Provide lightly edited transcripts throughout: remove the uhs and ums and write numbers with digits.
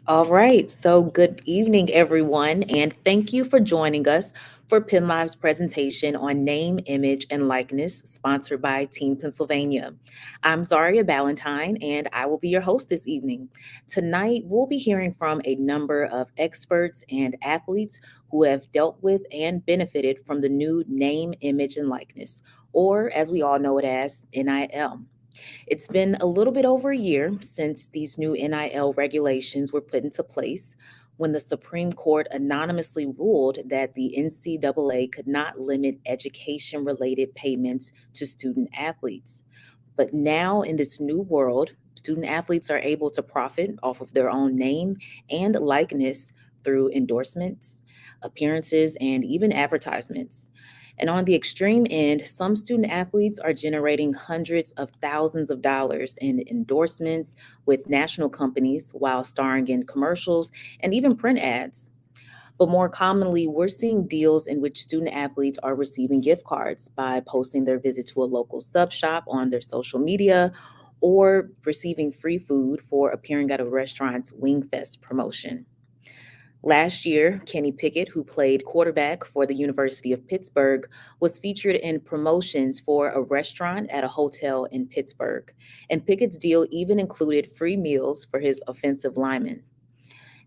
All right. So, good evening, everyone, and thank you for joining us for PennLive's presentation on name, image, and likeness, sponsored by Team Pennsylvania. I'm Zaria Ballantyne, and I will be your host this evening. Tonight, we'll be hearing from a number of experts and athletes who have dealt with and benefited from the new name, image, and likeness, or as we all know it as NIL. It's been a little bit over a year since these new NIL regulations were put into place when the Supreme Court anonymously ruled that the NCAA could not limit education related payments to student athletes. But now, in this new world, student athletes are able to profit off of their own name and likeness through endorsements, appearances, and even advertisements. And on the extreme end, some student athletes are generating hundreds of thousands of dollars in endorsements with national companies while starring in commercials and even print ads. But more commonly, we're seeing deals in which student athletes are receiving gift cards by posting their visit to a local sub shop on their social media or receiving free food for appearing at a restaurant's Wingfest promotion. Last year, Kenny Pickett, who played quarterback for the University of Pittsburgh, was featured in promotions for a restaurant at a hotel in Pittsburgh. And Pickett's deal even included free meals for his offensive linemen.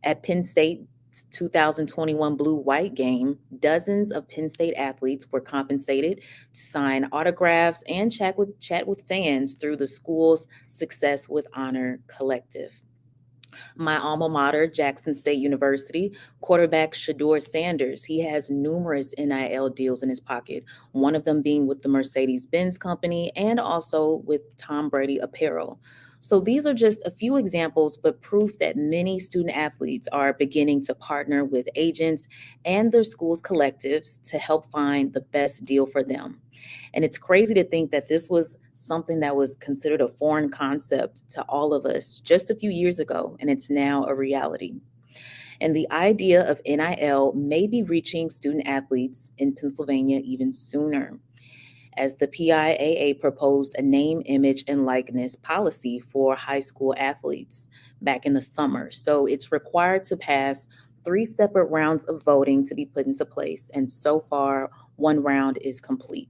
At Penn State's 2021 Blue White game, dozens of Penn State athletes were compensated to sign autographs and chat with fans through the school's Success with Honor collective. My alma mater, Jackson State University, quarterback Shador Sanders, he has numerous NIL deals in his pocket, one of them being with the Mercedes Benz Company and also with Tom Brady Apparel. So these are just a few examples, but proof that many student athletes are beginning to partner with agents and their schools' collectives to help find the best deal for them. And it's crazy to think that this was something that was considered a foreign concept to all of us just a few years ago, and it's now a reality. And the idea of NIL may be reaching student athletes in Pennsylvania even sooner, as the PIAA proposed a name, image, and likeness policy for high school athletes back in the summer. So it's required to pass three separate rounds of voting to be put into place. And so far, one round is complete.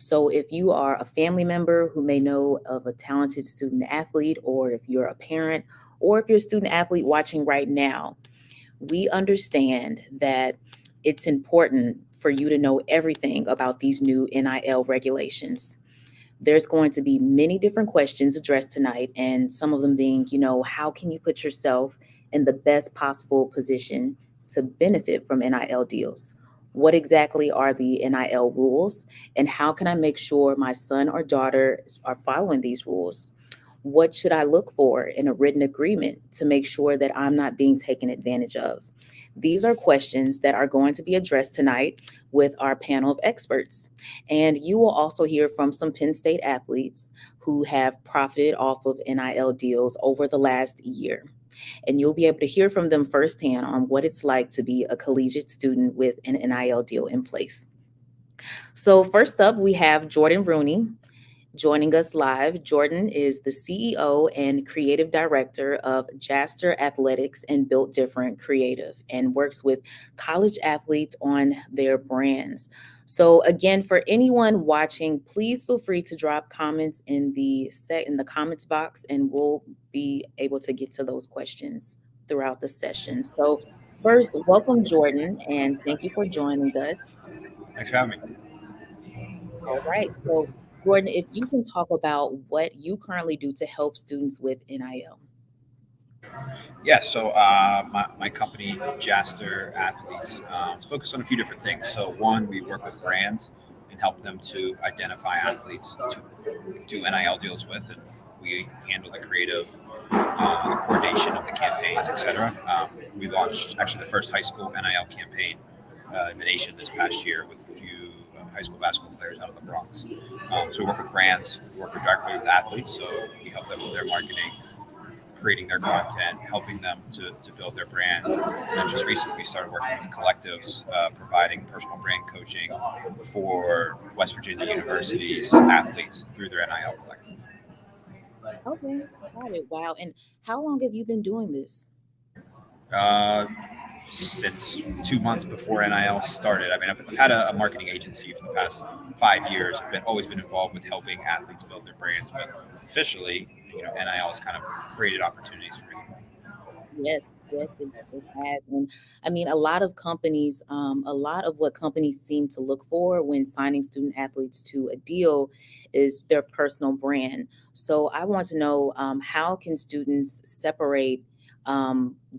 So, if you are a family member who may know of a talented student athlete, or if you're a parent, or if you're a student athlete watching right now, we understand that it's important for you to know everything about these new NIL regulations. There's going to be many different questions addressed tonight, and some of them being, how can you put yourself in the best possible position to benefit from NIL deals? What exactly are the NIL rules, and how can I make sure my son or daughter are following these rules? What should I look for in a written agreement to make sure that I'm not being taken advantage of? These are questions that are going to be addressed tonight with our panel of experts. And you will also hear from some Penn State athletes who have profited off of NIL deals over the last year. And you'll be able to hear from them firsthand on what it's like to be a collegiate student with an NIL deal in place. So, first up, we have Jordan Rooney. Joining us live, Jordan is the CEO and creative director of Jaster Athletics and Built Different Creative and works with college athletes on their brands. So again, for anyone watching, please feel free to drop comments in the comments box and we'll be able to get to those questions throughout the session. So first, welcome Jordan and thank you for joining us. Thanks for having me. All right. So, Gordon, if you can talk about what you currently do to help students with NIL. My company, Jaster Athletes, is focused on a few different things. So, one, we work with brands and help them to identify athletes to do NIL deals with, and we handle the creative, the coordination of the campaigns, etc. We launched actually the first high school NIL campaign in the nation this past year with a few high school basketball players out of the Bronx. So we work with brands, we work directly with athletes, so we help them with their marketing, creating their content, helping them to build their brands. And then just recently, we started working with collectives, providing personal brand coaching for West Virginia University's athletes through their NIL collective. Okay, got it. Wow. And how long have you been doing this? Uh, since 2 months before NIL started. I mean, I've had a marketing agency for the past 5 years. I've always been involved with helping athletes build their brands, but officially, NIL has kind of created opportunities for me. Yes, yes, it has. And I mean, a lot of companies, a lot of what companies seem to look for when signing student athletes to a deal is their personal brand. So I want to know, how can students separate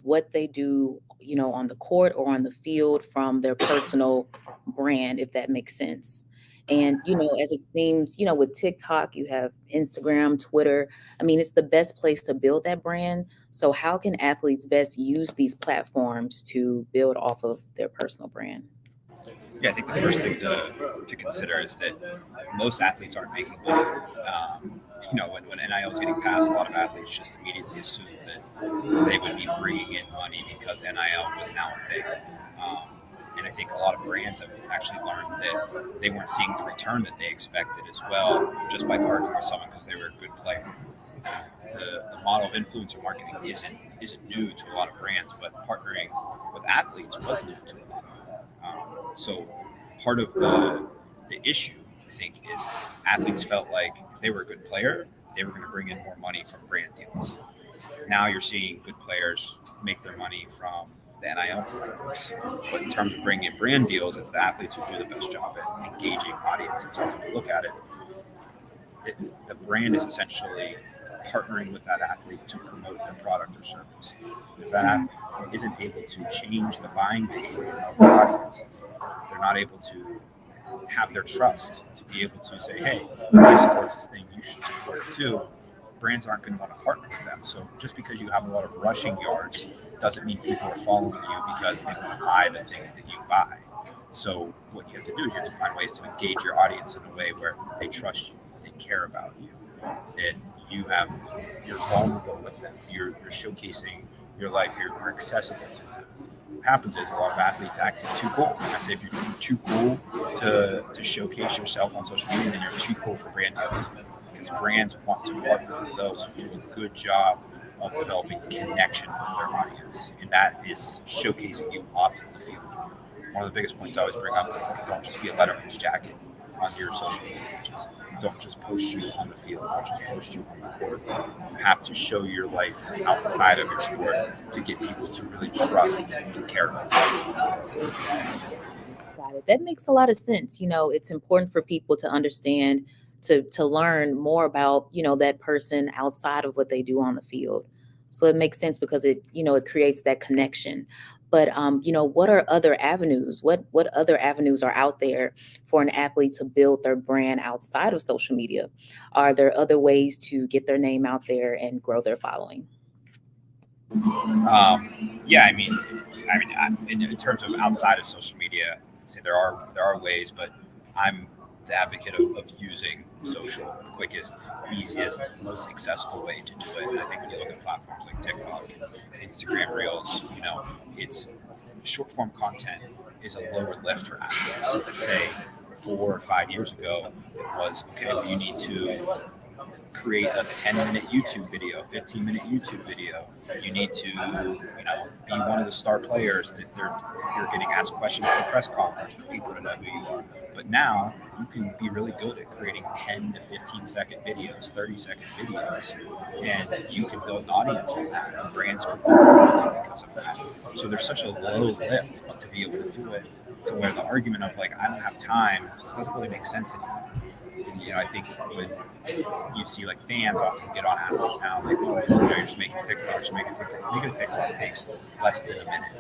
what they do, on the court or on the field from their personal brand, if that makes sense. And, as it seems, with TikTok, you have Instagram, Twitter. I mean, it's the best place to build that brand. So, how can athletes best use these platforms to build off of their personal brand? Yeah, I think the first thing to consider is that most athletes aren't making money. When NIL is getting passed, a lot of athletes just immediately assume that they would be bringing in money because NIL was now a thing. Um, and I think a lot of brands have actually learned that they weren't seeing the return that they expected as well just by partnering with someone because they were a good player. The model of influencer marketing isn't new to a lot of brands, but partnering with athletes was new to a lot of them. So part of the issue, I think, is athletes felt like if they were a good player, they were going to bring in more money from brand deals. Now you're seeing good players make their money from the NIL collectives. But in terms of bringing in brand deals, it's the athletes who do the best job at engaging audiences. Because when you look at it, the brand is essentially partnering with that athlete to promote their product or service. If that Mhm. athlete isn't able to change the buying behavior of the audience, if they're not able to have their trust to be able to say, hey, I support this thing, you should support it too, brands aren't going to want to partner with them. So just because you have a lot of rushing yards doesn't mean people are following you because they want to buy the things that you buy. So what you have to do is you have to find ways to engage your audience in a way where they trust you, they care about you, that you're vulnerable with them, you're showcasing your life, you're accessible to them. What happens is a lot of athletes acting too cool. I say if you're too cool to showcase yourself on social media, then you're too cool for brand deals because brands want to partner with those who do a good job of developing connection with their audience, and that is showcasing you off the field. One of the biggest points I always bring up is like, don't just be a Letterman's jacket on your social media pages. Don't just post you on the field. Don't just post you on the court. You have to show your life outside of your sport to get people to really trust and care about you. Got it. That makes a lot of sense. It's important for people to understand, to learn more about, that person outside of what they do on the field. So it makes sense because it creates that connection. But what are other avenues? What other avenues are out there for an athlete to build their brand outside of social media? Are there other ways to get their name out there and grow their following? Yeah, in terms of outside of social media, I'd say there are ways, but I'm the advocate of using social the quickest, easiest, most accessible way to do it. And I think when you look at platforms like TikTok and Instagram Reels, it's short form content is a lower lift for athletes. Let's say 4 or 5 years ago, it was okay. Well, you need to create a 10-minute YouTube video, 15-minute YouTube video. You need to, be one of the star players that you're getting asked questions at the press conference for people to know who you are. But now you can be really good at creating 10 to 15-second videos, 30-second videos, and you can build an audience from that. And brands could work with you because of that. So there's such a low lift to be able to do it, to where the argument of like I don't have time doesn't really make sense anymore. And I think when you see like fans often get on athletes now, like, you're just making TikToks, making TikTok. Making a TikTok takes less than a minute.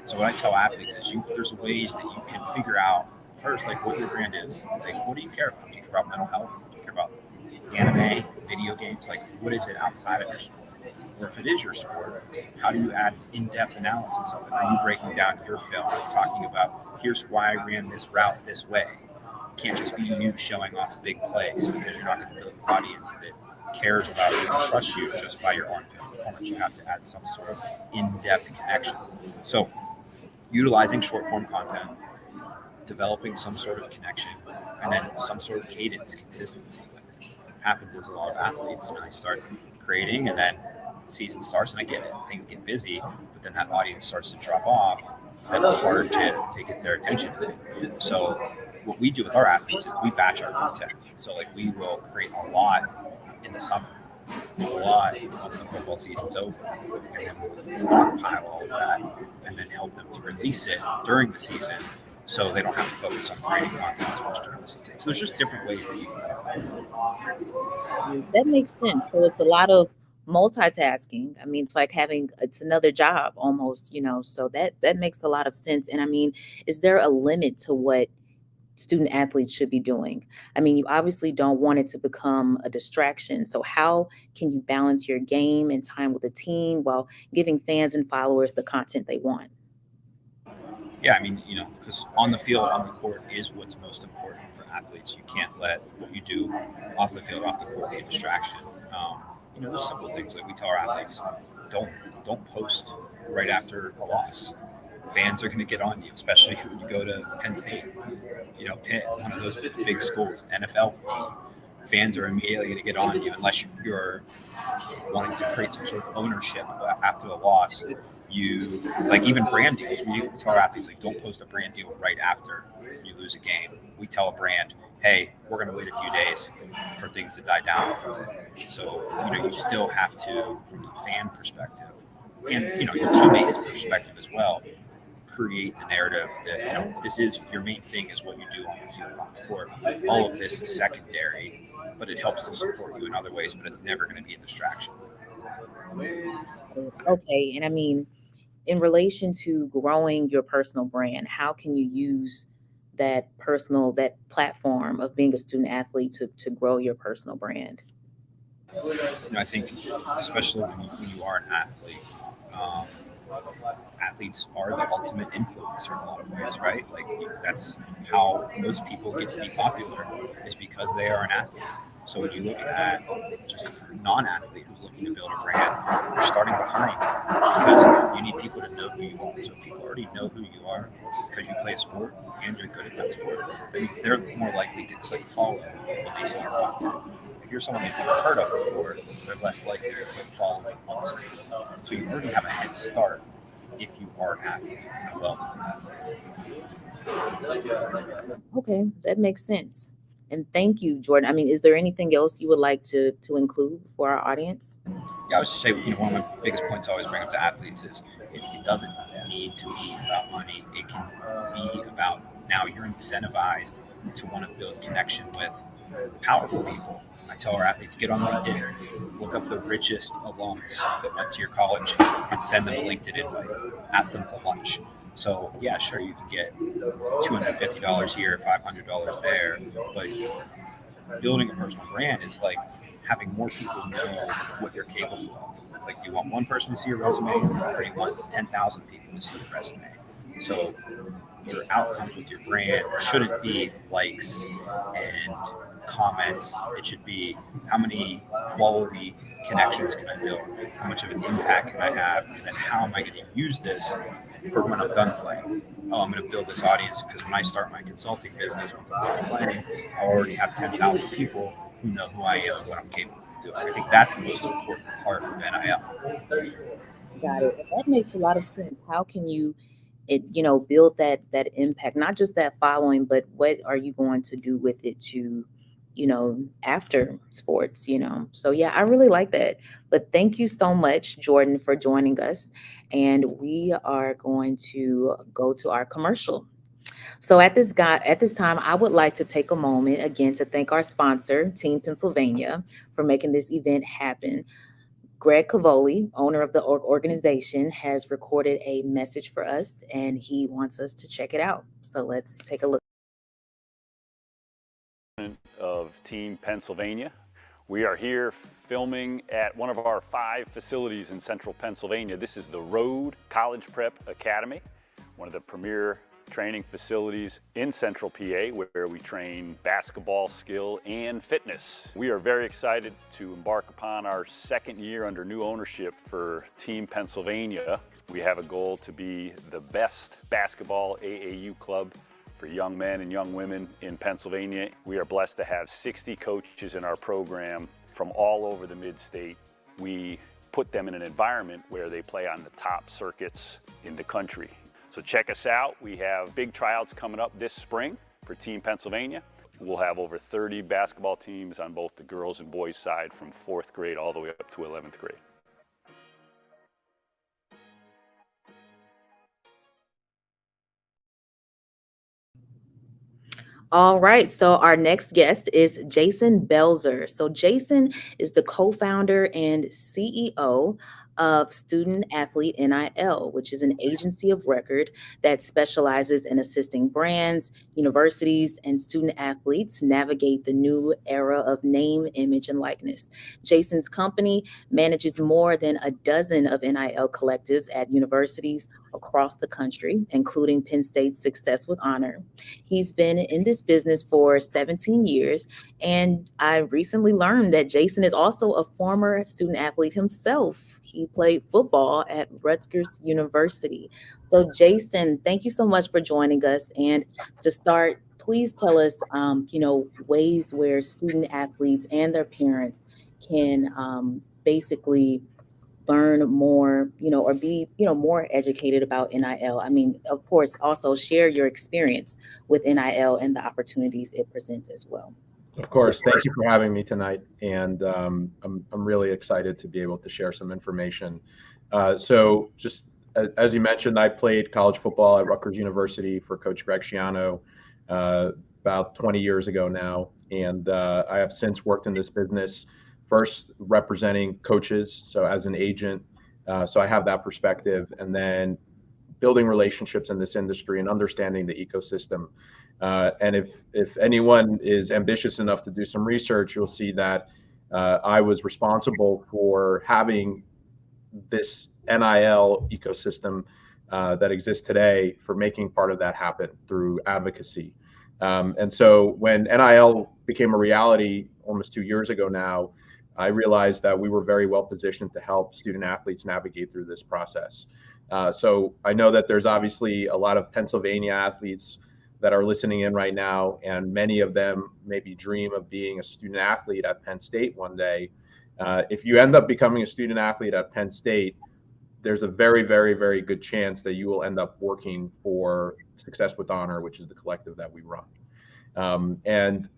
So what I tell athletes is there's ways that you can figure out first, like what your brand is, like what do you care about? Do you care about mental health? Do you care about anime, video games? Like what is it outside of your sport? Or if it is your sport, how do you add in-depth analysis of it? Are you breaking down your film and talking about here's why I ran this route this way? Can't just be you showing off big plays because you're not going to build an audience that cares about you and trusts you just by your on-field performance. You have to add some sort of in-depth connection. So, utilizing short-form content, developing some sort of connection, and then some sort of cadence, consistency with it. What happens is a lot of athletes, they start creating, and then season starts, and I get it, things get busy, but then that audience starts to drop off. Then it's hard to get their attention again. So what we do with our athletes is we batch our content. So like we will create a lot in the summer, a lot once the football season's over, and then we'll stockpile all of that and then help them to release it during the season, so they don't have to focus on creating content as much during the season. So there's just different ways that you can go about it. That makes sense. So it's a lot of multitasking. I mean, it's like it's another job almost, so that makes a lot of sense. And I mean, is there a limit to what student athletes should be doing? I mean, you obviously don't want it to become a distraction. So how can you balance your game and time with the team while giving fans and followers the content they want? Yeah, I mean, because on the field, on the court is what's most important for athletes. You can't let what you do off the field, off the court, be a distraction. There's simple things like we tell our athletes: don't post right after a loss. Fans are going to get on you, especially when you go to Penn State, Pitt, one of those big schools, NFL team. Fans are immediately going to get on you unless you're wanting to create some sort of ownership after the loss. You like even brand deals. We tell our athletes like don't post a brand deal right after you lose a game. We tell a brand, hey, we're going to wait a few days for things to die down a little bit. So you still have to, from the fan perspective, and your teammates' perspective as well, create the narrative that this is your main thing is what you do on the field, on the court. All of this is secondary, but it helps to support you in other ways, but it's never going to be a distraction. Okay. And I mean, in relation to growing your personal brand, how can you use that platform of being a student athlete to grow your personal brand? I think especially when you are an athlete, um, athletes are the ultimate influencer in a lot of ways, right? Like that's how most people get to be popular is because they are an athlete. So when you look at just a non-athlete who's looking to build a brand, you're starting behind because you need people to know who you are. So if people already know who you are because you play a sport and you're good at that sport, that means they're more likely to click follow when they see your content. If you're someone they've never heard of before, they're less likely to click follow on the screen. So you already have a head start if you are an athlete, a well-known athlete. Okay, that makes sense. And thank you, Jordan. I mean, is there anything else you would like to include for our audience? Yeah, I was just say, one of my biggest points I always bring up to athletes is it doesn't need to be about money. It can be about now you're incentivized to want to build connection with powerful people. I tell our athletes, get on LinkedIn, look up the richest alums that went to your college and send them a LinkedIn invite. Ask them to lunch. So yeah, sure, you can get $250 here, $500 there, but building a personal brand is like having more people know what you're capable of. It's like, do you want one person to see your resume, or do you want 10,000 people to see your resume? So your outcomes with your brand shouldn't be likes and comments. It should be how many quality connections can I build? How much of an impact can I have? And then how am I going to use this for when I'm done playing? Oh, I'm going to build this audience because when I start my consulting business, once I'm done playing, I already have 10,000 people who know who I am and what I'm capable of doing. I think that's the most important part of NIL. Got it. That makes a lot of sense. How can you build that impact, not just that following, but what are you going to do with it to after sports. So yeah, I really like that. But thank you so much, Jordan, for joining us, and we are going to go to our commercial. So at this time, I would like to take a moment again to thank our sponsor, Team Pennsylvania, for making this event happen. Greg Cavoli, owner of the organization, has recorded a message for us, and he wants us to check it out. So let's take a look. Of Team Pennsylvania. We are here filming at one of our 5 facilities in central Pennsylvania. This is the Road College Prep Academy, one of the premier training facilities in central PA, where we train basketball skill and fitness. We are very excited to embark upon our 2nd year under new ownership for Team Pennsylvania. We have a goal to be the best basketball AAU club for young men and young women in Pennsylvania. We are blessed to have 60 coaches in our program from all over the mid-state. We put them in an environment where they play on the top circuits in the country. So check us out. We have big tryouts coming up this spring for Team Pennsylvania. We'll have over 30 basketball teams on both the girls and boys side from 4th grade all the way up to 11th grade. All right, so our next guest is Jason Belzer. So Jason is the co-founder and CEO of Student Athlete NIL, which is an agency of record that specializes in assisting brands, universities, and student athletes navigate the new era of name, image, and likeness. Jason's company manages more than a dozen of NIL collectives at universities across the country, including Penn State's Success with Honor. He's been in this business for 17 years, and I recently learned that Jason is also a former student athlete himself. He played football at Rutgers University. So, Jason, thank you so much for joining us. And to start, please tell us, ways where student athletes and their parents can basically learn more, or be, more educated about NIL. I mean, of course, also share your experience with NIL and the opportunities it presents as well. Of course. Thank you for having me tonight. And I'm really excited to be able to share some information. So just as you mentioned, I played college football at Rutgers University for Coach Greg Schiano about 20 years ago now. And I have since worked in this business, first representing coaches, so as an agent. So I have that perspective, and then building relationships in this industry and understanding the ecosystem. And if anyone is ambitious enough to do some research, you'll see that I was responsible for having this NIL ecosystem that exists today, for making part of that happen through advocacy. And so when NIL became a reality almost 2 years ago now, I realized that we were very well positioned to help student athletes navigate through this process. So I know that there's obviously a lot of Pennsylvania athletes that are listening in right now, and many of them maybe dream of being a student athlete at Penn State one day. If you end up becoming a student athlete at Penn State, there's a very, very, very good chance that you will end up working for Success with Honor, which is the collective that we run. And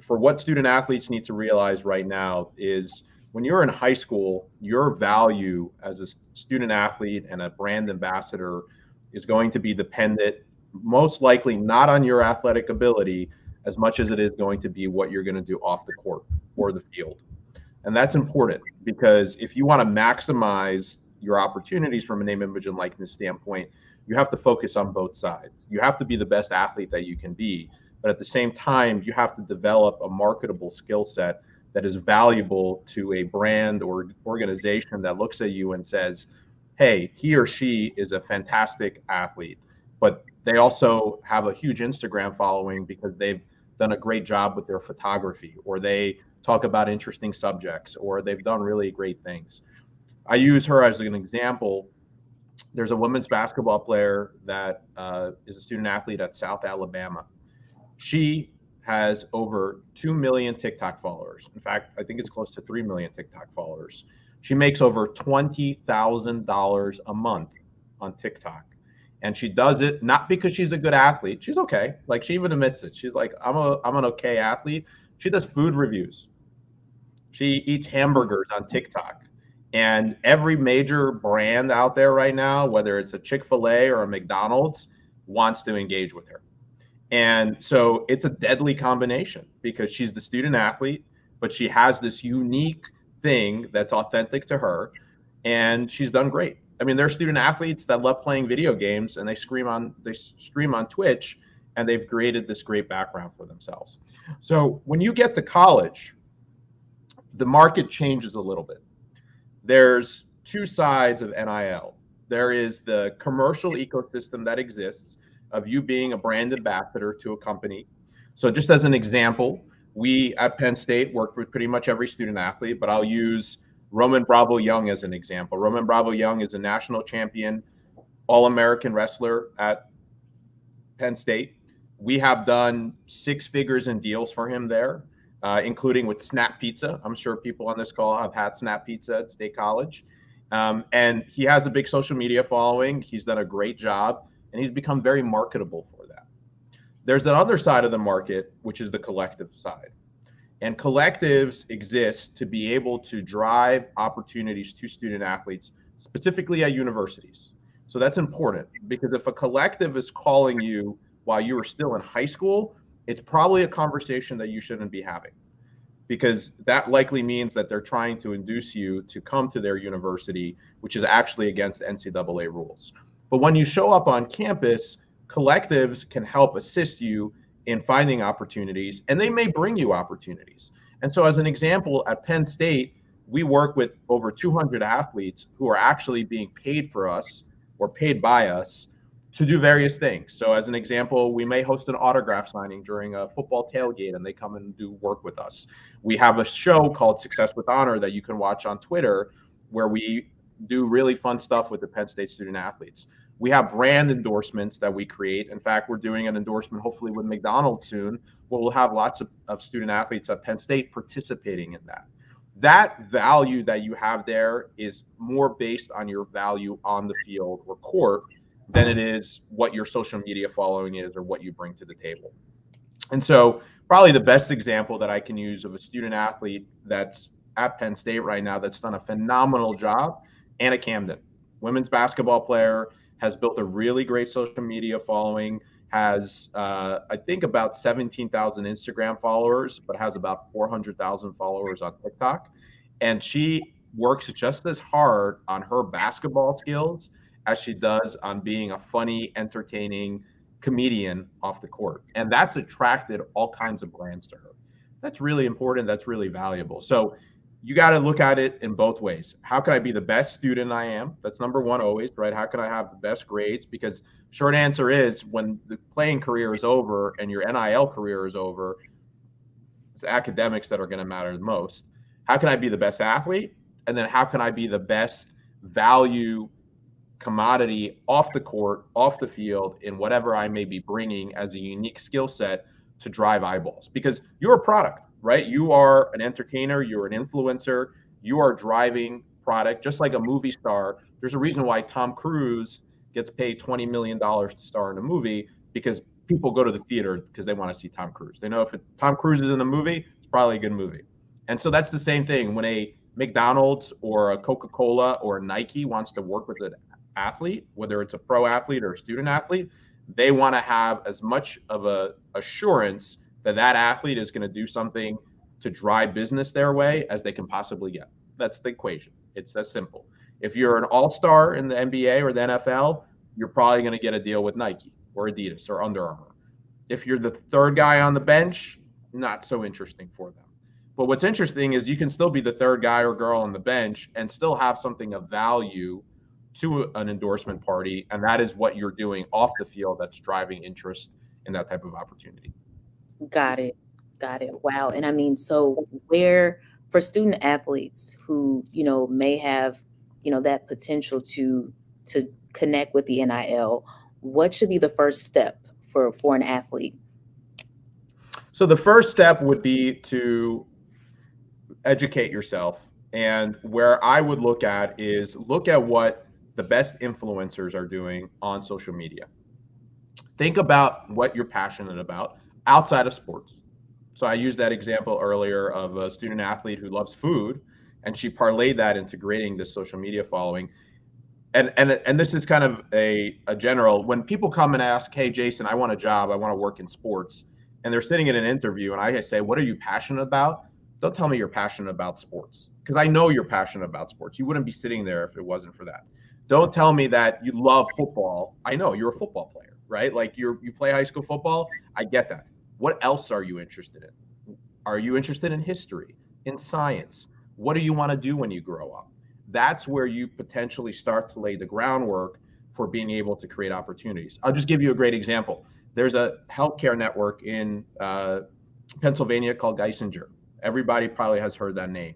for what student athletes need to realize right now is, when you're in high school, your value as a student athlete and a brand ambassador is going to be dependent, most likely not on your athletic ability as much as it is going to be what you're going to do off the court or the field. And that's important, because if you want to maximize your opportunities from a name, image, and likeness standpoint, you have to focus on both sides. You have to be the best athlete that you can be, but at the same time, you have to develop a marketable skill set that is valuable to a brand or organization that looks at you and says, hey, he or she is a fantastic athlete, but they also have a huge Instagram following because they've done a great job with their photography, or they talk about interesting subjects, or they've done really great things. I use her as an example. There's a women's basketball player that is a student athlete at South Alabama. She has over 2 million TikTok followers. In fact, I think it's close to 3 million TikTok followers. She makes over $20,000 a month on TikTok. And she does it not because she's a good athlete. She's okay. Like, she even admits it. She's like, I'm an okay athlete. She does food reviews. She eats hamburgers on TikTok. And every major brand out there right now, whether it's a Chick-fil-A or a McDonald's, wants to engage with her. And so it's a deadly combination, because she's the student athlete, but she has this unique thing that's authentic to her, and she's done great. I mean, there are student athletes that love playing video games, and they stream on Twitch, and they've created this great background for themselves. So when you get to college, the market changes a little bit. There's two sides of NIL. There is the commercial ecosystem that exists of you being a brand ambassador to a company. So just as an example, we at Penn State worked with pretty much every student athlete, but I'll use Roman Bravo Young as an example. Roman Bravo Young is a national champion, All-American wrestler at Penn State. We have done 6 figures in deals for him there, including with Snap Pizza. I'm sure people on this call have had Snap Pizza at State College. And he has a big social media following. He's done a great job, and he's become very marketable for that. There's that other side of the market, which is the collective side. And collectives exist to be able to drive opportunities to student athletes, specifically at universities. So that's important, because if a collective is calling you while you are still in high school, it's probably a conversation that you shouldn't be having, because that likely means that they're trying to induce you to come to their university, which is actually against NCAA rules. But when you show up on campus, collectives can help assist you in finding opportunities, and they may bring you opportunities. And so, as an example, at Penn State, we work with over 200 athletes who are actually being paid for us or paid by us to do various things. So, as an example, we may host an autograph signing during a football tailgate, and they come and do work with us. We have a show called Success with Honor that you can watch on Twitter, where we do really fun stuff with the Penn State student athletes. We have brand endorsements that we create. In fact, we're doing an endorsement hopefully with McDonald's soon, where we'll have lots of student athletes at Penn State participating in that. That value that you have there is more based on your value on the field or court than it is what your social media following is or what you bring to the table. And so probably the best example that I can use of a student athlete that's at Penn State right now that's done a phenomenal job, Anna Camden, women's basketball player, has built a really great social media following, has, I think, about 17,000 Instagram followers, but has about 400,000 followers on TikTok. And she works just as hard on her basketball skills as she does on being a funny, entertaining comedian off the court. And that's attracted all kinds of brands to her. That's really important. That's really valuable. So you got to look at it in both ways. How can I be the best student I am? That's number one always, right? How can I have the best grades? Because short answer is, when the playing career is over and your NIL career is over, it's academics that are going to matter the most. How can I be the best athlete? And then how can I be the best value commodity off the court, off the field, in whatever I may be bringing as a unique skill set to drive eyeballs? Because you're a product, right? You are an entertainer, you're an influencer, you are driving product, just like a movie star. There's a reason why Tom Cruise gets paid $20 million to star in a movie, because people go to the theater because they want to see Tom Cruise. They know if Tom Cruise is in a movie, it's probably a good movie. And so that's the same thing when a McDonald's or a Coca-Cola or a Nike wants to work with an athlete, whether it's a pro athlete or a student athlete. They want to have as much of a assurance that that athlete is going to do something to drive business their way as they can possibly get. That's the equation. It's that simple. If you're an all-star in the NBA or the NFL, you're probably going to get a deal with Nike or Adidas or Under Armour. If you're the third guy on the bench, not so interesting for them. But what's interesting is you can still be the third guy or girl on the bench and still have something of value to an endorsement party, and that is what you're doing off the field that's driving interest in that type of opportunity. Got it. Got it. Wow. And I mean, so where for student athletes who, may have, that potential to connect with the NIL, what should be the first step for an athlete? So the first step would be to educate yourself. And where I would look at what the best influencers are doing on social media. Think about what you're passionate about outside of sports. So I used that example earlier of a student athlete who loves food, and she parlayed that into creating this social media following. And this is kind of a general, when people come and ask, hey, Jason, I want a job, I want to work in sports, and they're sitting in an interview and I say, what are you passionate about? Don't tell me you're passionate about sports, because I know you're passionate about sports. You wouldn't be sitting there if it wasn't for that. Don't tell me that you love football. I know you're a football player, right? Like you play high school football. I get that. What else are you interested in? Are you interested in history, in science? What do you want to do when you grow up? That's where you potentially start to lay the groundwork for being able to create opportunities. I'll just give you a great example. There's a healthcare network in Pennsylvania called Geisinger. Everybody probably has heard that name.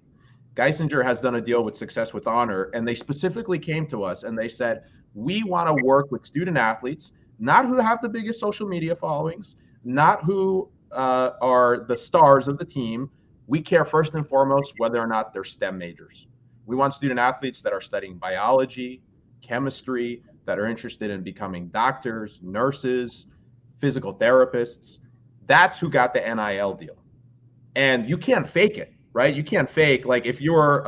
Geisinger has done a deal with Success with Honor, and they specifically came to us and they said, we want to work with student athletes, not who have the biggest social media followings, not who are the stars of the team. We care first and foremost whether or not they're STEM majors. We want student athletes that are studying biology, chemistry, that are interested in becoming doctors, nurses, physical therapists. That's who got the NIL deal. And you can't fake it, right? You can't fake, like, if you're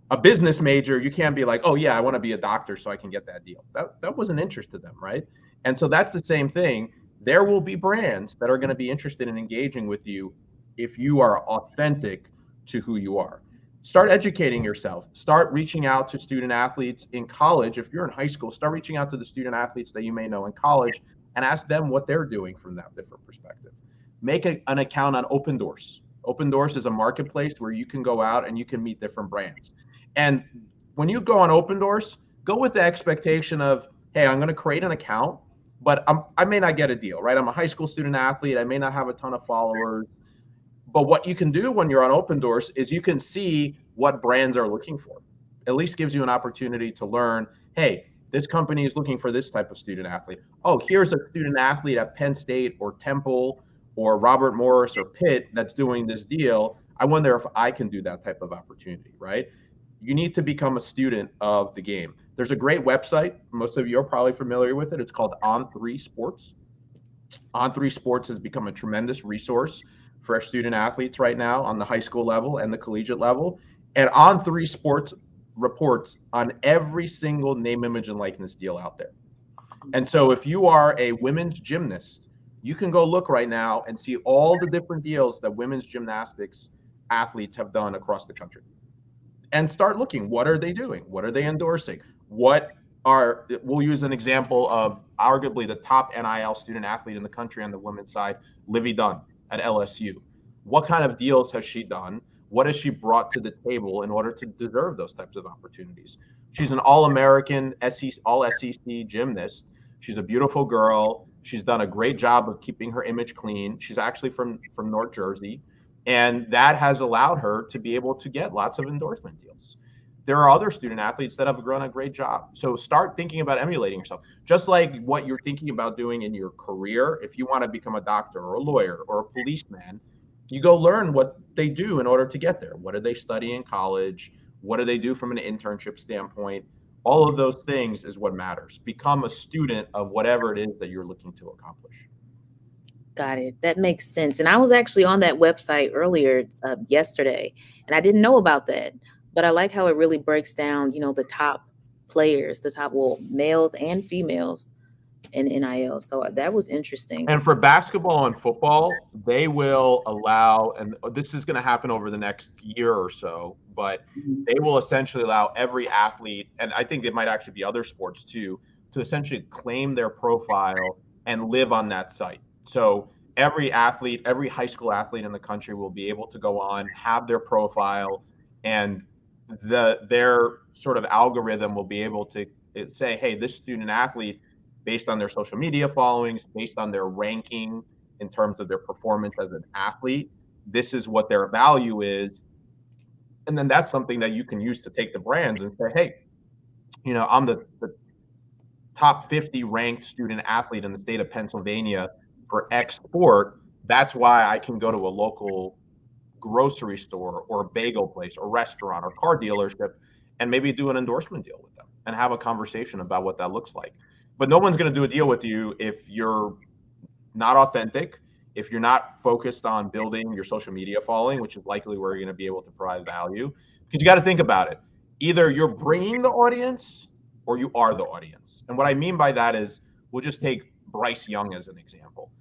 a business major, you can't be like, oh yeah, I want to be a doctor so I can get that deal. That wasn't interest to them, right? And so that's the same thing. There will be brands that are going to be interested in engaging with you if you are authentic to who you are. Start educating yourself. Start reaching out to student athletes in college. If you're in high school, start reaching out to the student athletes that you may know in college and ask them what they're doing from that different perspective. Make an account on Open Doors. Open Doors is a marketplace where you can go out and you can meet different brands. And when you go on Open Doors, go with the expectation of, hey, I'm going to create an account, but I may not get a deal, right? I'm a high school student athlete. I may not have a ton of followers. But what you can do when you're on Open Doors is you can see what brands are looking for. At least gives you an opportunity to learn, hey, this company is looking for this type of student athlete. Oh, here's a student athlete at Penn State or Temple or Robert Morris or Pitt that's doing this deal. I wonder if I can do that type of opportunity, right? You need to become a student of the game. There's a great website. Most of you are probably familiar with it. It's called On3 Sports. On3 Sports has become a tremendous resource for our student athletes right now on the high school level and the collegiate level. And On3 Sports reports on every single name, image, and likeness deal out there. And so if you are a women's gymnast, you can go look right now and see all the different deals that women's gymnastics athletes have done across the country. And start looking, what are they doing? What are they endorsing? We'll use an example of arguably the top NIL student athlete in the country on the women's side, Livy Dunn at LSU. What kind of deals has she done? What has she brought to the table in order to deserve those types of opportunities? She's an All-American, All-SEC gymnast. She's a beautiful girl. She's done a great job of keeping her image clean. She's actually from North Jersey. And that has allowed her to be able to get lots of endorsement deals. There are other student athletes that have done a great job. So start thinking about emulating yourself. Just like what you're thinking about doing in your career, if you want to become a doctor or a lawyer or a policeman, you go learn what they do in order to get there. What do they study in college? What do they do from an internship standpoint? All of those things is what matters. Become a student of whatever it is that you're looking to accomplish. Got it. That makes sense. And I was actually on that website earlier yesterday, and I didn't know about that. But I like how it really breaks down, the top players, the top, well, males and females in NIL. So that was interesting. And for basketball and football, they will allow, and this is going to happen over the next year or so, but they will essentially allow every athlete, and I think it might actually be other sports too, to essentially claim their profile and live on that site. So every athlete, every high school athlete in the country will be able to go on, have their profile, and their sort of algorithm will be able to say, hey, this student athlete, based on their social media followings, based on their ranking in terms of their performance as an athlete, this is what their value is. And then that's something that you can use to take the brands and say, hey, I'm the top 50 ranked student athlete in the state of Pennsylvania for X sport. That's why I can go to a local grocery store or a bagel place or restaurant or car dealership and maybe do an endorsement deal with them and have a conversation about what that looks like. But no one's going to do a deal with you if you're not authentic, if you're not focused on building your social media following, which is likely where you're going to be able to provide value. Because you got to think about it. Either you're bringing the audience or you are the audience. And what I mean by that is, we'll just take Bryce Young as an example.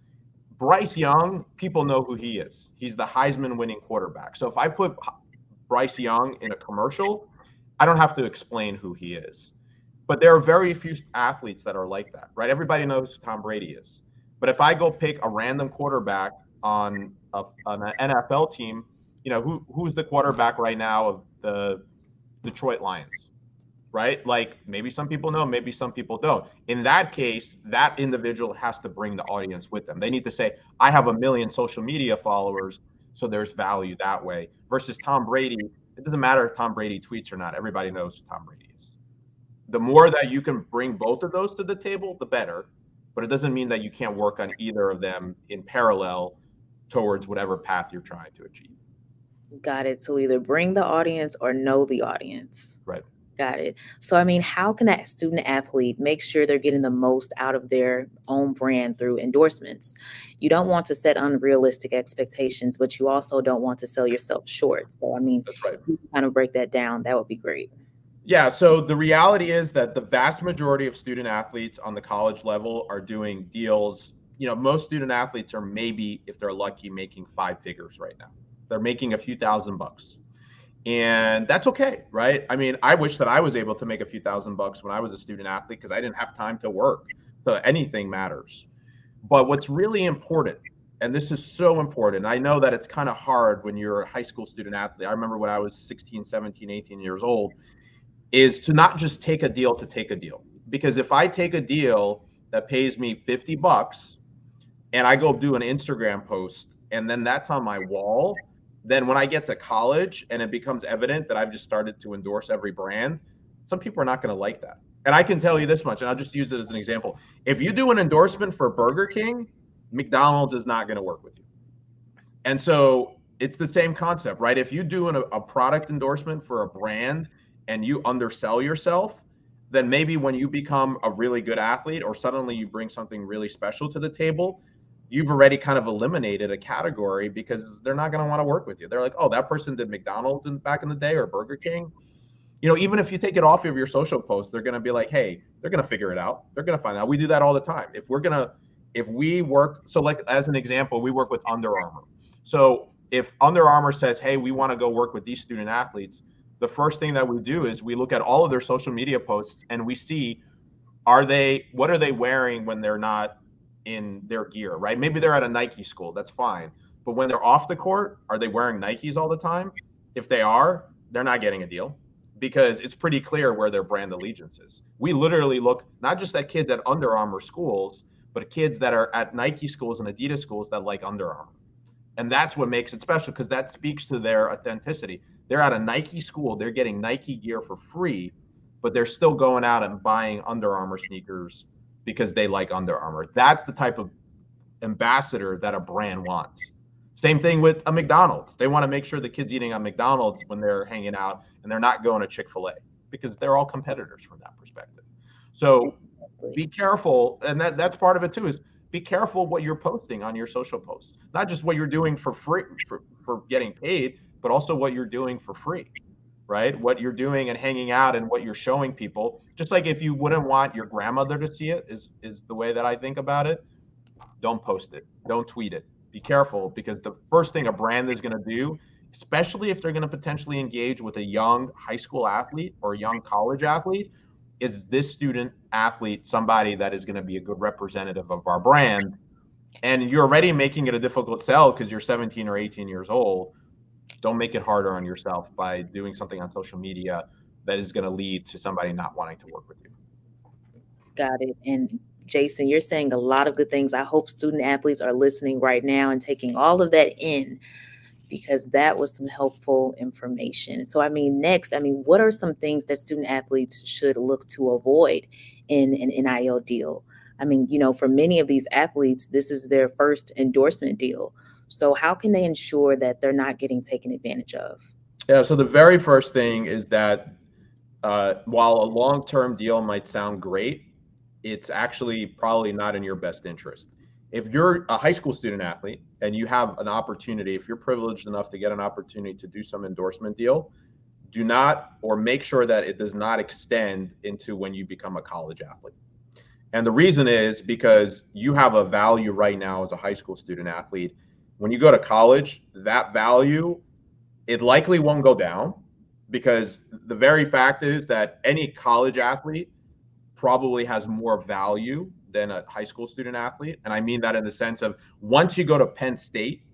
Bryce Young, people know who he is. He's the Heisman winning quarterback. So if I put Bryce Young in a commercial, I don't have to explain who he is. But there are very few athletes that are like that, right? Everybody knows who Tom Brady is. But if I go pick a random quarterback on an NFL team, who's the quarterback right now of the Detroit Lions, right? Like, maybe some people know, maybe some people don't. In that case, that individual has to bring the audience with them. They need to say, I have 1 million social media followers, so there's value that way. Versus Tom Brady, it doesn't matter if Tom Brady tweets or not. Everybody knows who Tom Brady is. The more that you can bring both of those to the table, the better. But it doesn't mean that you can't work on either of them in parallel towards whatever path you're trying to achieve. Got it. So either bring the audience or know the audience. Right. Got it. So, I mean, how can a student athlete make sure they're getting the most out of their own brand through endorsements? You don't want to set unrealistic expectations, but you also don't want to sell yourself short. So, I mean, That's right. if you can kind of break that down, that would be great. Yeah, so the reality is that the vast majority of student athletes on the college level are doing deals. Most student athletes are maybe, if they're lucky, making five figures right now. They're making a few $1,000s. And that's okay, right? I mean, I wish that I was able to make a few $1,000s when I was a student athlete because I didn't have time to work. So anything matters. But what's really important, and this is so important, I know that it's kind of hard when you're a high school student athlete. I remember when I was 16, 17, 18 years old, is to not just take a deal to take a deal. Because if I take a deal that pays me $50 and I go do an Instagram post and then that's on my wall, then when I get to college and it becomes evident that I've just started to endorse every brand, some people are not going to like that. And I can tell you this much, and I'll just use it as an example. If you do an endorsement for Burger King, McDonald's is not going to work with you. And so it's the same concept, right? If you do a product endorsement for a brand and you undersell yourself, then maybe when you become a really good athlete or suddenly you bring something really special to the table, you've already kind of eliminated a category because they're not going to want to work with you. They're like, oh, that person did McDonald's back in the day or Burger King. Even if you take it off of your social posts, they're going to be like, hey, they're going to figure it out. They're going to find out. We do that all the time. If we work, so like as an example, we work with Under Armour. So if Under Armour says, hey, we want to go work with these student athletes, the first thing that we do is we look at all of their social media posts and we see, what are they wearing when they're not in their gear, right? Maybe they're at a Nike school, that's fine. But when they're off the court, are they wearing Nikes all the time? If they are, they're not getting a deal because it's pretty clear where their brand allegiance is. We literally look not just at kids at Under Armour schools, but kids that are at Nike schools and Adidas schools that like Under Armour. And that's what makes it special because that speaks to their authenticity. They're at a Nike school, they're getting Nike gear for free, but they're still going out and buying Under Armour sneakers because they like Under Armour. That's the type of ambassador that a brand wants. Same thing with a McDonald's. They want to make sure the kids eating on McDonald's when they're hanging out and they're not going to Chick-fil-A because they're all competitors from that perspective. So be careful, and that's part of it too, is be careful what you're posting on your social posts. Not just what you're doing for free for getting paid, but also what you're doing for free, right? What you're doing and hanging out and what you're showing people. Just like if you wouldn't want your grandmother to see it, is the way that I think about it. Don't post it. Don't tweet it. Be careful because the first thing a brand is going to do, especially if they're going to potentially engage with a young high school athlete or a young college athlete, is this student athlete somebody that is going to be a good representative of our brand? And you're already making it a difficult sell because you're 17 or 18 years old. Don't make it harder on yourself by doing something on social media that is going to lead to somebody not wanting to work with you. Got it. And Jason, you're saying a lot of good things. I hope student athletes are listening right now and taking all of that in because that was some helpful information. So, I mean, next, I mean, what are some things that student athletes should look to avoid in an NIL deal? I mean, for many of these athletes, this is their first endorsement deal. So, how can they ensure that they're not getting taken advantage of? Yeah, so the very first thing is that while a long-term deal might sound great, it's actually probably not in your best interest. If you're a high school student athlete and you have an opportunity, if you're privileged enough to get an opportunity to do some endorsement deal, do not, or make sure that it does not extend into when you become a college athlete. And the reason is because you have a value right now as a high school student athlete. When you go to college, that value, it likely won't go down because the very fact is that any college athlete probably has more value than a high school student athlete. And I mean that in the sense of once you go to Penn State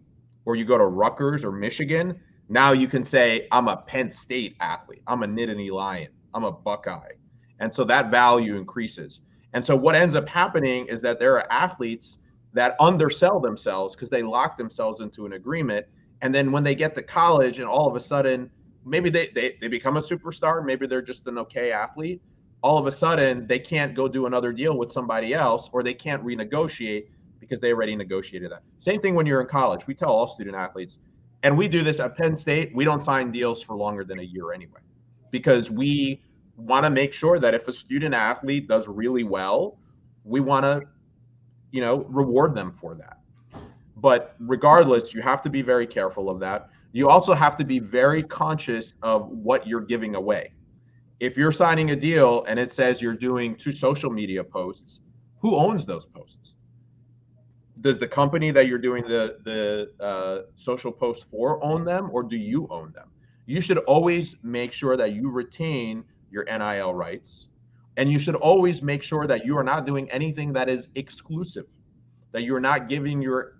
or you go to Rutgers or Michigan, now you can say, I'm a Penn State athlete. I'm a Nittany Lion. I'm a Buckeye. And so that value increases. And so what ends up happening is that there are athletes that undersell themselves because they lock themselves into an agreement. And then when they get to college and all of a sudden, maybe they become a superstar, maybe they're just an okay athlete, all of a sudden they can't go do another deal with somebody else or they can't renegotiate because they already negotiated that. Same thing when you're in college. We tell all student athletes, And we do this at Penn State. We don't sign deals for longer than a year anyway, because we want to make sure that if a student athlete does really well, we want to, reward them for that. But regardless, you have to be very careful of that. You also have to be very conscious of what you're giving away. If you're signing a deal and it says you're doing 2 social media posts, who owns those posts? Does the company that you're doing the social post for own them, or do you own them? You should always make sure that you retain your NIL rights, and you should always make sure that you are not doing anything that is exclusive, that you're not giving your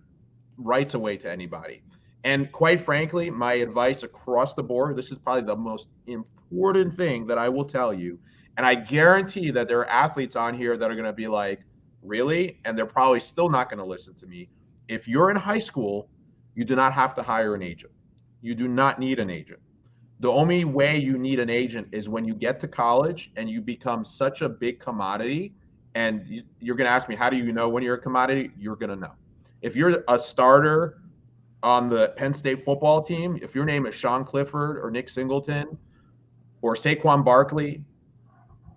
rights away to anybody. And quite frankly, my advice across the board, this is probably the most important thing that I will tell you. And I guarantee that there are athletes on here that are going to be like, really? And they're probably still not going to listen to me. If you're in high school, you do not have to hire an agent. You do not need an agent. The only way you need an agent is when you get to college and you become such a big commodity. And you're going to ask me, how do you know when you're a commodity? You're going to know. If you're a starter on the Penn State football team, if your name is Sean Clifford or Nick Singleton or Saquon Barkley,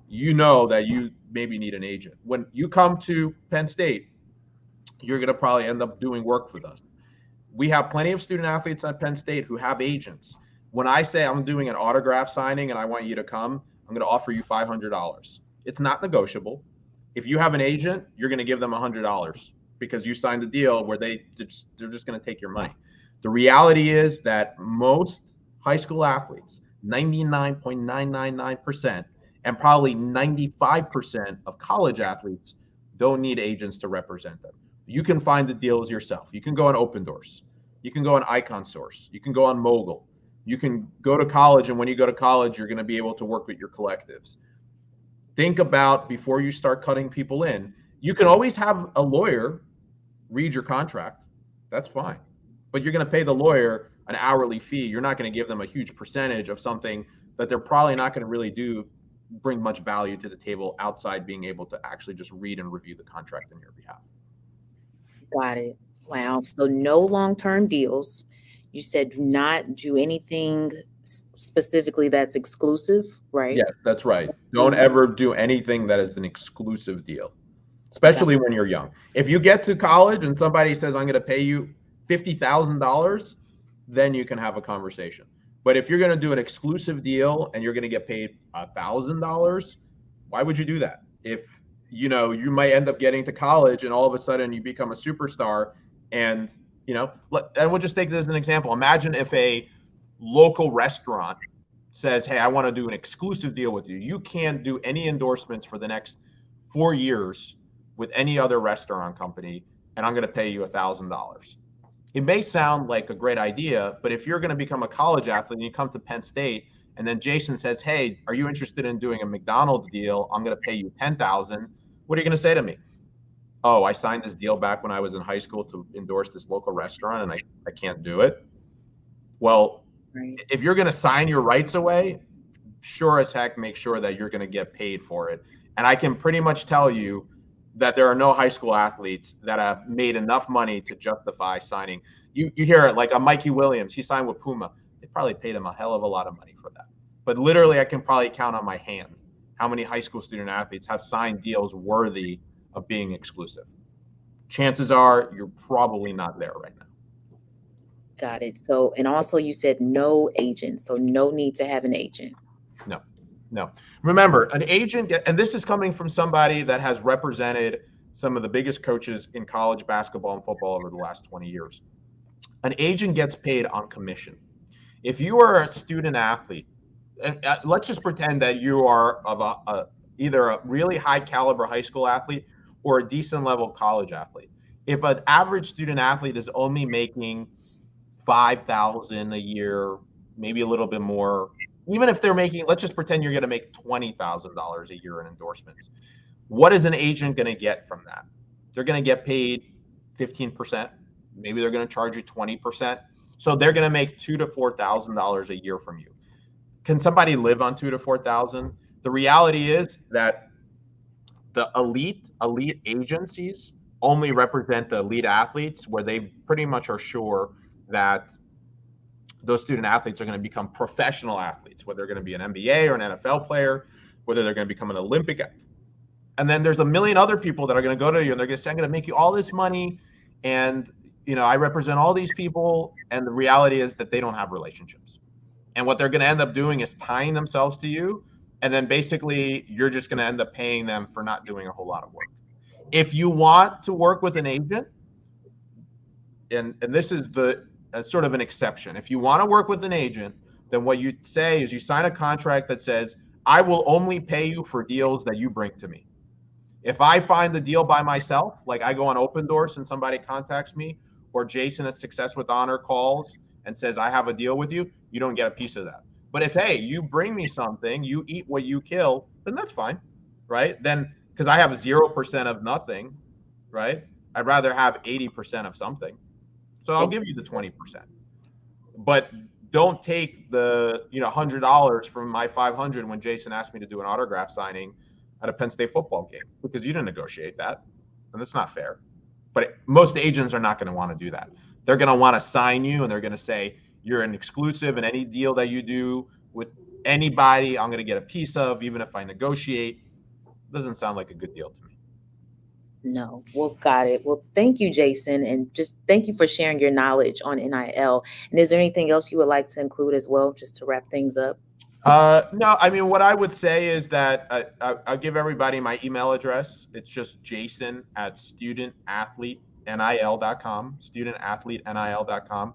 you know that you maybe need an agent. When you come to Penn State, you're going to probably end up doing work with us. We have plenty of student athletes at Penn State who have agents. When I say I'm doing an autograph signing and I want you to come, I'm going to offer you $500. It's not negotiable. If you have an agent, you're going to give them $100 because you signed a deal where they're just going to take your money. The reality is that most high school athletes, 99.999%, and probably 95% of college athletes don't need agents to represent them. You can find the deals yourself. You can go on Open Doors. You can go on Icon Source. You can go on Mogul. You can go to college, and when you go to college, you're going to be able to work with your collectives. Think about, before you start cutting people in, you can always have a lawyer read your contract. That's fine. But you're going to pay the lawyer an hourly fee. You're not going to give them a huge percentage of something that they're probably not going to really bring much value to the table outside being able to actually just read and review the contract on your behalf. Got it. Wow. So no long-term deals. You said do not do anything specifically that's exclusive, right? Yes, that's right. Don't ever do anything that is an exclusive deal, especially when you're young. If you get to college and somebody says, I'm going to pay you $50,000, then you can have a conversation. But if you're going to do an exclusive deal and you're going to get paid $1,000, why would you do that? If you might end up getting to college and all of a sudden you become a superstar, and and we'll just take this as an example. Imagine if a local restaurant says, hey, I want to do an exclusive deal with you. You can't do any endorsements for the next 4 years with any other restaurant company, and I'm going to pay you $1,000. It may sound like a great idea, but if you're going to become a college athlete and you come to Penn State, and then Jason says, hey, are you interested in doing a McDonald's deal? I'm going to pay you $10,000. What are you going to say to me? Oh, I signed this deal back when I was in high school to endorse this local restaurant, and I can't do it. Well, right. If you're going to sign your rights away, sure as heck, make sure that you're going to get paid for it. And I can pretty much tell you that there are no high school athletes that have made enough money to justify signing. You hear it like a Mikey Williams, he signed with Puma. They probably paid him a hell of a lot of money for that. But literally, I can probably count on my hand how many high school student athletes have signed deals worthy of being exclusive. Chances are you're probably not there right now. Got it. So, and also you said no agent, so no need to have an agent. No. Remember, an agent, and this is coming from somebody that has represented some of the biggest coaches in college basketball and football over the last 20 years. An agent gets paid on commission. If you are a student athlete, let's just pretend that you are of either a really high caliber high school athlete or a decent level college athlete. If an average student athlete is only making $5,000 a year, maybe a little bit more, even if they're making, let's just pretend you're going to make $20,000 a year in endorsements. What is an agent going to get from that? They're going to get paid 15%. Maybe they're going to charge you 20%. So they're going to make $2,000 to $4,000 a year from you. Can somebody live on $2,000 to $4,000? The reality is that the elite agencies only represent the elite athletes, where they pretty much are sure that those student athletes are going to become professional athletes, whether they're going to be an NBA or an NFL player, whether they're going to become an Olympic. And then there's a million other people that are going to go to you and they're going to say, I'm going to make you all this money. And, I represent all these people. And the reality is that they don't have relationships. And what they're going to end up doing is tying themselves to you. And then basically you're just going to end up paying them for not doing a whole lot of work. If you want to work with an agent, and this is the sort of an exception. If you want to work with an agent, then what you say is you sign a contract that says, I will only pay you for deals that you bring to me. If I find the deal by myself, like I go on Open Doors and somebody contacts me, or Jason at Success with Honor calls and says, I have a deal with you, you don't get a piece of that. But if, hey, you bring me something, you eat what you kill, then that's fine, right? Then, because I have 0% of nothing, right? I'd rather have 80% of something. So I'll give you the 20%. But don't take the $100 from my $500 when Jason asked me to do an autograph signing at a Penn State football game, because you didn't negotiate that, and that's not fair. But most agents are not going to want to do that. They're going to want to sign you, and they're going to say you're an exclusive, and any deal that you do with anybody, I'm going to get a piece of, even if I negotiate. Doesn't sound like a good deal to me. No. Well, got it. Well, thank you, Jason. And just thank you for sharing your knowledge on NIL. And is there anything else you would like to include as well, just to wrap things up? No, I mean, what I would say is that I'll give everybody my email address. It's just Jason at studentathletenil.com, studentathletenil.com,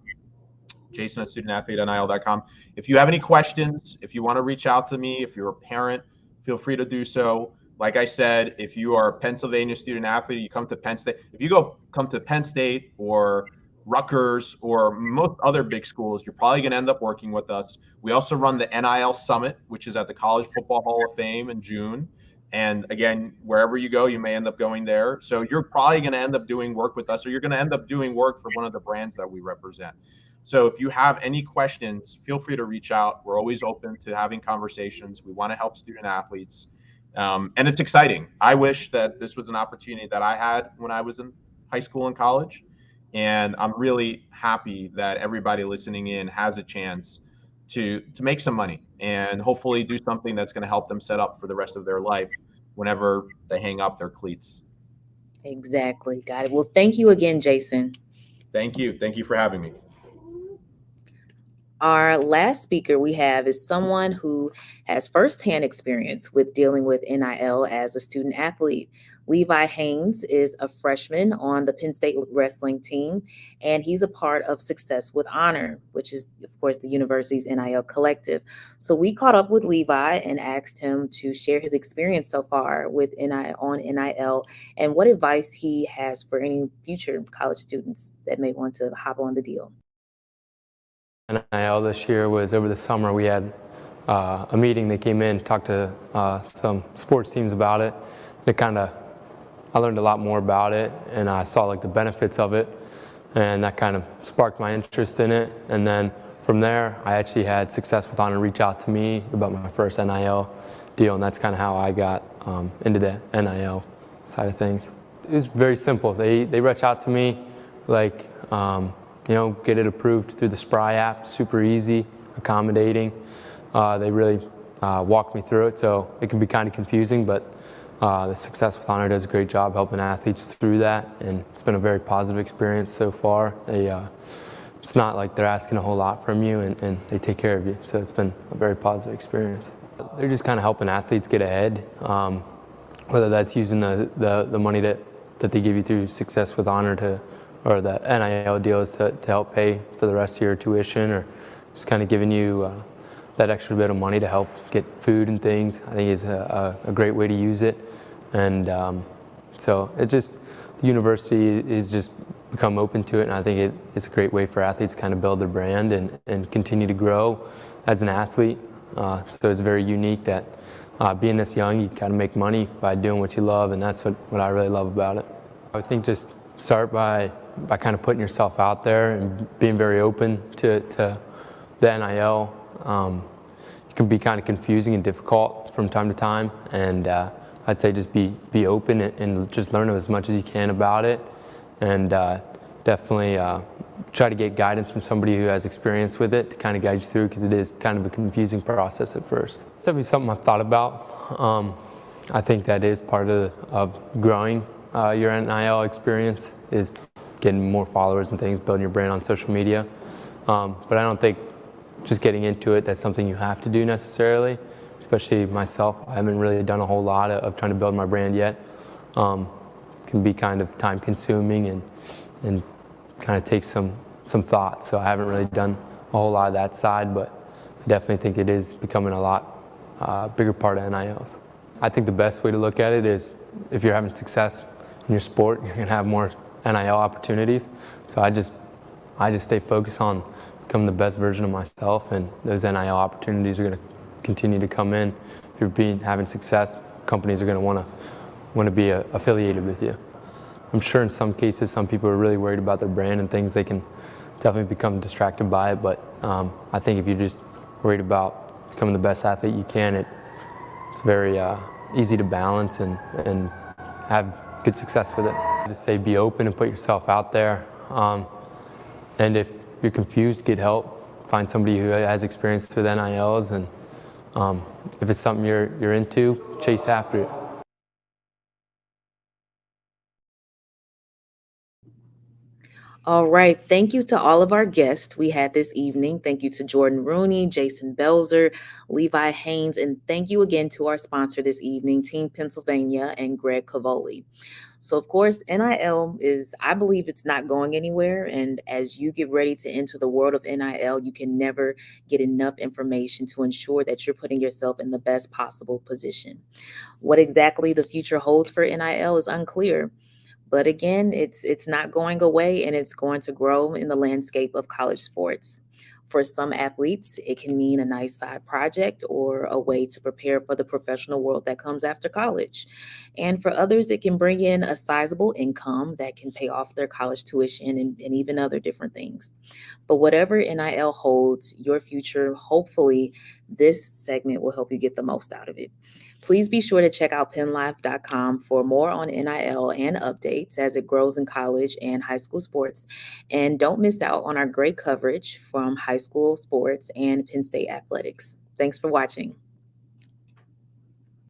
Jason at studentathletenil.com. If you have any questions, if you want to reach out to me, if you're a parent, feel free to do so. Like I said, if you are a Pennsylvania student athlete, you come to Penn State. If you come to Penn State or Rutgers or most other big schools, you're probably going to end up working with us. We also run the NIL Summit, which is at the College Football Hall of Fame in June. And again, wherever you go, you may end up going there. So you're probably going to end up doing work with us, or you're going to end up doing work for one of the brands that we represent. So if you have any questions, feel free to reach out. We're always open to having conversations. We want to help student athletes. And it's exciting. I wish that this was an opportunity that I had when I was in high school and college. And I'm really happy that everybody listening in has a chance to make some money and hopefully do something that's going to help them set up for the rest of their life whenever they hang up their cleats. Exactly. Got it. Well, thank you again, Jason. Thank you. Thank you for having me. Our last speaker we have is someone who has firsthand experience with dealing with NIL as a student athlete. Levi Haynes is a freshman on the Penn State wrestling team, and he's a part of Success with Honor, which is, of course, the university's NIL collective. So we caught up with Levi and asked him to share his experience so far with NIL and what advice he has for any future college students that may want to hop on the deal. NIL this year was over the summer. We had a meeting. They came in, talked to some sports teams about it. I learned a lot more about it, and I saw like the benefits of it, and that kind of sparked my interest in it. And then from there, I actually had Success with Honor reach out to me about my first NIL deal, and that's kind of how I got into the NIL side of things. It was very simple. They reached out to me like, get it approved through the Spry app, super easy, accommodating. They really walked me through it, so it can be kind of confusing, but the Success with Honor does a great job helping athletes through that, and it's been a very positive experience so far. It's not like they're asking a whole lot from you, and they take care of you, so it's been a very positive experience. They're just kind of helping athletes get ahead, whether that's using the money that they give you through Success with Honor or the NIL deals to help pay for the rest of your tuition, or just kind of giving you that extra bit of money to help get food and things. I think is a great way to use it. And so the university is just become open to it, and I think it's a great way for athletes to kind of build their brand and continue to grow as an athlete. So it's very unique that being this young, you kind of make money by doing what you love, and that's what I really love about it. I would think just start by kind of putting yourself out there and being very open to the NIL. It can be kind of confusing and difficult from time to time, and I'd say just be open and just learn as much as you can about it, and definitely try to get guidance from somebody who has experience with it to kind of guide you through, because it is kind of a confusing process at first. It's definitely something I've thought about. I think that is part of growing your NIL experience, is getting more followers and things, building your brand on social media. But I don't think just getting into it, that's something you have to do necessarily, especially myself. I haven't really done a whole lot of trying to build my brand yet. Can be kind of time consuming and kind of takes some thought. So I haven't really done a whole lot of that side, but I definitely think it is becoming a lot bigger part of NILs. I think the best way to look at it is, if you're having success in your sport, you're gonna have more NIL opportunities. So I just stay focused on becoming the best version of myself, and those NIL opportunities are gonna continue to come in. If you're having success, companies are gonna want to be affiliated with you. I'm sure in some cases, some people are really worried about their brand and things. They can definitely become distracted by it, but I think if you're just worried about becoming the best athlete you can, it's very easy to balance and have good success with it. I just say be open and put yourself out there. And if you're confused, get help. Find somebody who has experience with NILs, and if it's something you're into, chase after it. All right. Thank you to all of our guests we had this evening. Thank you to Jordan Rooney, Jason Belzer, Levi Haynes, and thank you again to our sponsor this evening, Team Pennsylvania and Greg Cavoli. So, of course, NIL I believe it's not going anywhere. And as you get ready to enter the world of NIL, you can never get enough information to ensure that you're putting yourself in the best possible position. What exactly the future holds for NIL is unclear. But again, it's not going away, and it's going to grow in the landscape of college sports. For some athletes, it can mean a nice side project or a way to prepare for the professional world that comes after college. And for others, it can bring in a sizable income that can pay off their college tuition and even other different things. But whatever NIL holds, your future, hopefully, this segment will help you get the most out of it. Please be sure to check out PennLive.com for more on NIL and updates as it grows in college and high school sports. And don't miss out on our great coverage from high school sports and Penn State athletics. Thanks for watching.